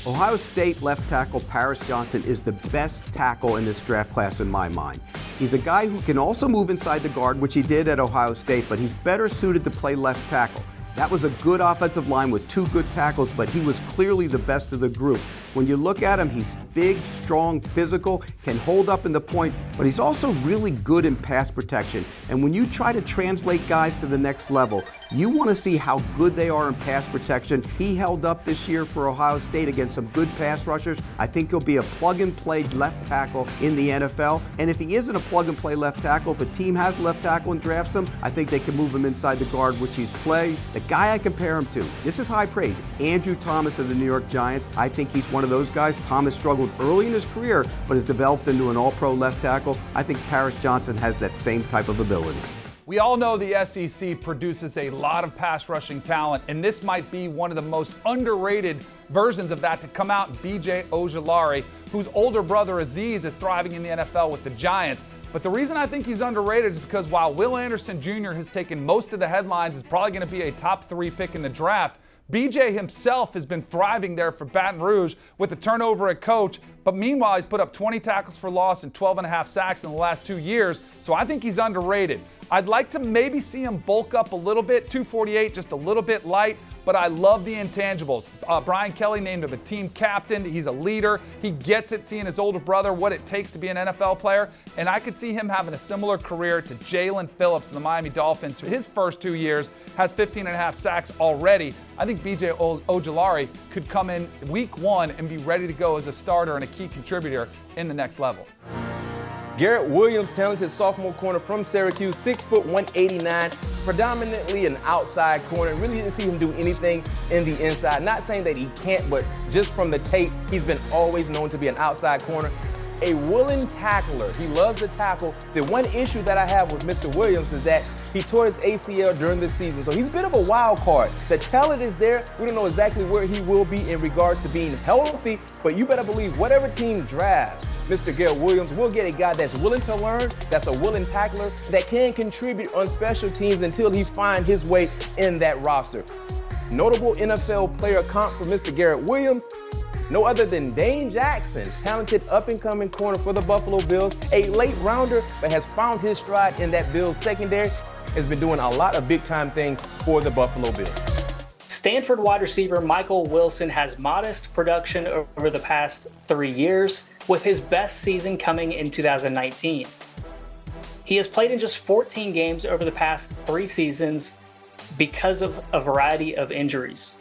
Ohio State left tackle Paris Johnson is the best tackle in this draft class in my mind. He's a guy who can also move inside the guard, which he did at Ohio State, but he's better suited to play left tackle. That was a good offensive line with 2 good tackles, but he was clearly the best of the group. When you look at him, he's big, strong, physical, can hold up in the point, but he's also really good in pass protection. And when you try to translate guys to the next level, you want to see how good they are in pass protection. He held up this year for Ohio State against some good pass rushers. I think he'll be a plug-and-play left tackle in the NFL. And if he isn't a plug-and-play left tackle, if a team has a left tackle and drafts him, I think they can move him inside the guard, which he's played. The guy I compare him to, this is high praise, Andrew Thomas of the New York Giants. I think he's one of those guys. Thomas struggled early in his career, but has developed into an all-pro left tackle. I think Paris Johnson has that same type of ability. We all know the SEC produces a lot of pass rushing talent, and this might be one of the most underrated versions of that to come out. B.J. Ojulari, whose older brother Aziz is thriving in the NFL with the Giants. But the reason I think he's underrated is because while Will Anderson Jr. has taken most of the headlines, is probably going to be a top 3 pick in the draft, BJ himself has been thriving there for Baton Rouge with a turnover at coach, but meanwhile he's put up 20 tackles for loss and 12.5 sacks in the last 2 years, so I think he's underrated. I'd like to maybe see him bulk up a little bit, 248, just a little bit light, but I love the intangibles. Brian Kelly named him a team captain. He's a leader. He gets it, seeing his older brother, what it takes to be an NFL player, and I could see him having a similar career to Jalen Phillips in the Miami Dolphins. His first 2 years has 15.5 sacks already. I think B.J. Ojulari could come in week 1 and be ready to go as a starter and a key contributor in the next level. Garrett Williams, talented sophomore corner from Syracuse, 6 foot 189, predominantly an outside corner. Really didn't see him do anything in the inside. Not saying that he can't, but just from the tape, he's been always known to be an outside corner. A willing tackler. He loves to tackle. The one issue that I have with Mr. Williams is that he tore his ACL during the season, so he's a bit of a wild card. The talent is there. We don't know exactly where he will be in regards to being healthy, but you better believe whatever team drafts Mr. Garrett Williams will get a guy that's willing to learn, that's a willing tackler, that can contribute on special teams until he finds his way in that roster. Notable NFL player comp for Mr. Garrett Williams, no other than Dane Jackson, talented up-and-coming corner for the Buffalo Bills, a late rounder, but has found his stride in that Bills secondary, has been doing a lot of big-time things for the Buffalo Bills. Stanford wide receiver Michael Wilson has modest production over the past 3 years, with his best season coming in 2019. He has played in just 14 games over the past 3 seasons because of a variety of injuries.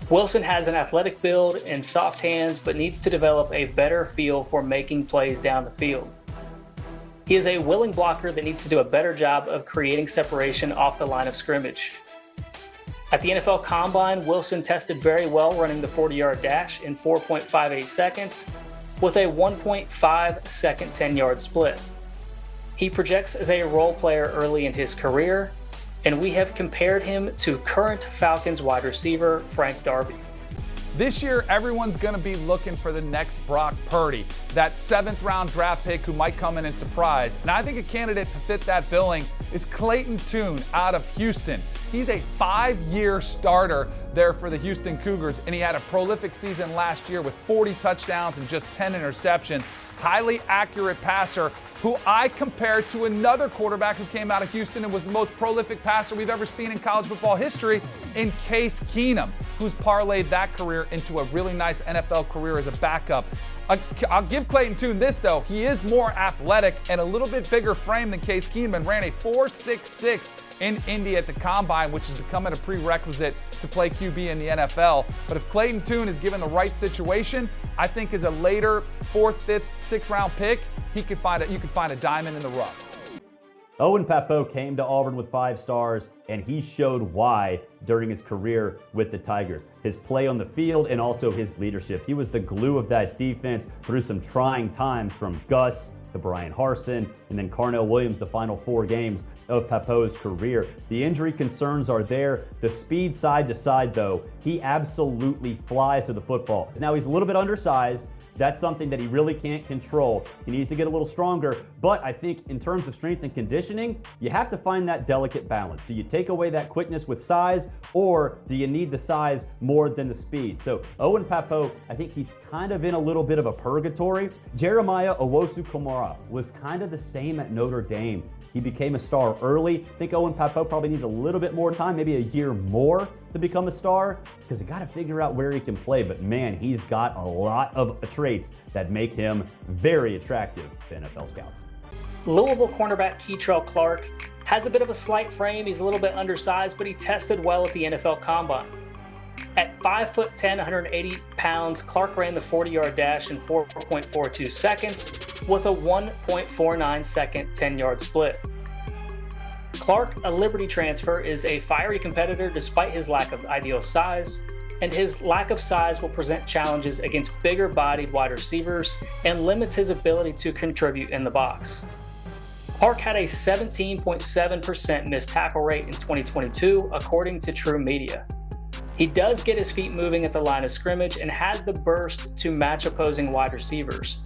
Wilson has an athletic build and soft hands, but needs to develop a better feel for making plays down the field. He is a willing blocker that needs to do a better job of creating separation off the line of scrimmage. At the NFL Combine, Wilson tested very well running the 40-yard dash in 4.58 seconds with a 1.5-second 10-yard split. He projects as a role player early in his career, and we have compared him to current Falcons wide receiver Frank Darby. This year, everyone's going to be looking for the next Brock Purdy, that 7th-round draft pick who might come in and surprise. And I think a candidate to fit that billing is Clayton Tune out of Houston. He's a 5-year starter there for the Houston Cougars, and he had a prolific season last year with 40 touchdowns and just 10 interceptions. Highly accurate passer who I compared to another quarterback who came out of Houston and was the most prolific passer we've ever seen in college football history in Case Keenum, who's parlayed that career into a really nice NFL career as a backup. I'll give Clayton Tune this, though. He is more athletic and a little bit bigger frame than Case Keenum and ran a 4.66 in Indy at the Combine, which is becoming a prerequisite to play QB in the NFL. But if Clayton Tune is given the right situation, I think as a later 4th, 5th, 6th round pick, you could find a diamond in the rough. Owen Pappoe came to Auburn with 5 stars, and he showed why during his career with the Tigers. His play on the field and also his leadership. He was the glue of that defense through some trying times, from Gus to Brian Harsin, and then Garrett Williams the final 4 games of Pappoe's career. The injury concerns are there. The speed side to side, though, he absolutely flies to the football. Now, he's a little bit undersized. That's something that he really can't control. He needs to get a little stronger, but I think in terms of strength and conditioning, you have to find that delicate balance. Do you take away that quickness with size, or do you need the size more than the speed? So Owen Pappoe, I think he's kind of in a little bit of a purgatory. Jeremiah Owusu-Koramoah was kind of the same at Notre Dame. He became a star early. I think Owen Pappoe probably needs a little bit more time, maybe a year more to become a star, because you got to figure out where he can play. But man, he's got a lot of traits that make him very attractive to NFL scouts. Louisville cornerback Kei'Trel Clark has a bit of a slight frame. He's a little bit undersized, but he tested well at the NFL Combine. At 5'10", 180 pounds, Clark ran the 40-yard dash in 4.42 seconds with a 1.49 second 10-yard split. Clark, a Liberty transfer, is a fiery competitor despite his lack of ideal size, and his lack of size will present challenges against bigger-bodied wide receivers and limits his ability to contribute in the box. Clark had a 17.7% missed tackle rate in 2022, according to True Media. He does get his feet moving at the line of scrimmage and has the burst to match opposing wide receivers.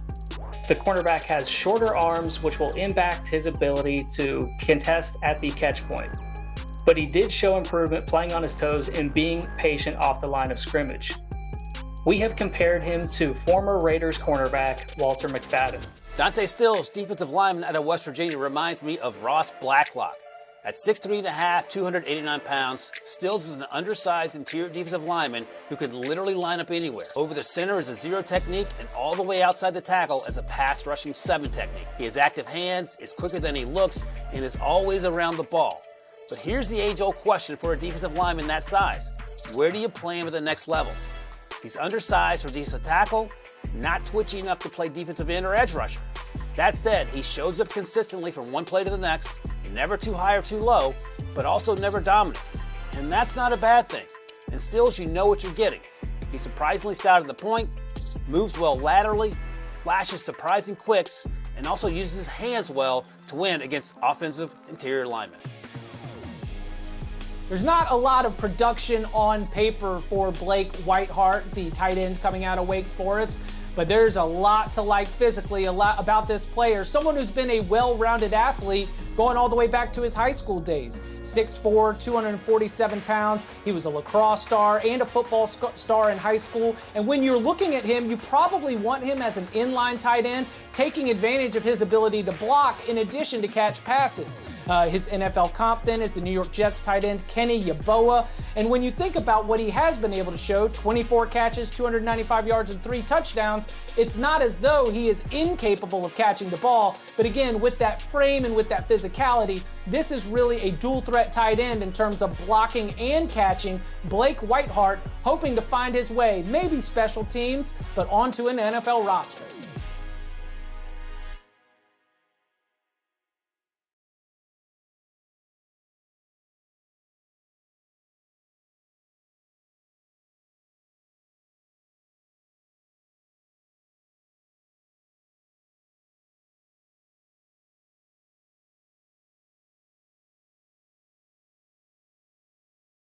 The cornerback has shorter arms, which will impact his ability to contest at the catch point. But he did show improvement playing on his toes and being patient off the line of scrimmage. We have compared him to former Raiders cornerback Walter McFadden. Dante Stills, defensive lineman out of West Virginia, reminds me of Ross Blacklock. At 6'3.5", 289 pounds, Stills is an undersized interior defensive lineman who can literally line up anywhere. Over the center is a 0 technique, and all the way outside the tackle is a pass rushing 7 technique. He has active hands, is quicker than he looks, and is always around the ball. But here's the age-old question for a defensive lineman that size. Where do you play him at the next level? He's undersized for defensive tackle, not twitchy enough to play defensive end or edge rusher. That said, he shows up consistently from one play to the next, never too high or too low, but also never dominant. And that's not a bad thing. And Stills, you know what you're getting. He's surprisingly stout at the point, moves well laterally, flashes surprising quicks, and also uses his hands well to win against offensive interior linemen. There's not a lot of production on paper for Blake Whiteheart, the tight end coming out of Wake Forest, but there's a lot to like physically, a lot about this player. Someone who's been a well-rounded athlete going all the way back to his high school days. 6'4", 247 pounds. He was a lacrosse star and a football star in high school. And when you're looking at him, you probably want him as an inline tight end, taking advantage of his ability to block in addition to catch passes. His NFL comp then is the New York Jets tight end Kenny Yeboah. And when you think about what he has been able to show, 24 catches, 295 yards, and 3 touchdowns, it's not as though he is incapable of catching the ball. But again, with that frame and with that physicality, this is really a dual threat tight end in terms of blocking and catching. Blake Whiteheart hoping to find his way, maybe special teams, but onto an NFL roster.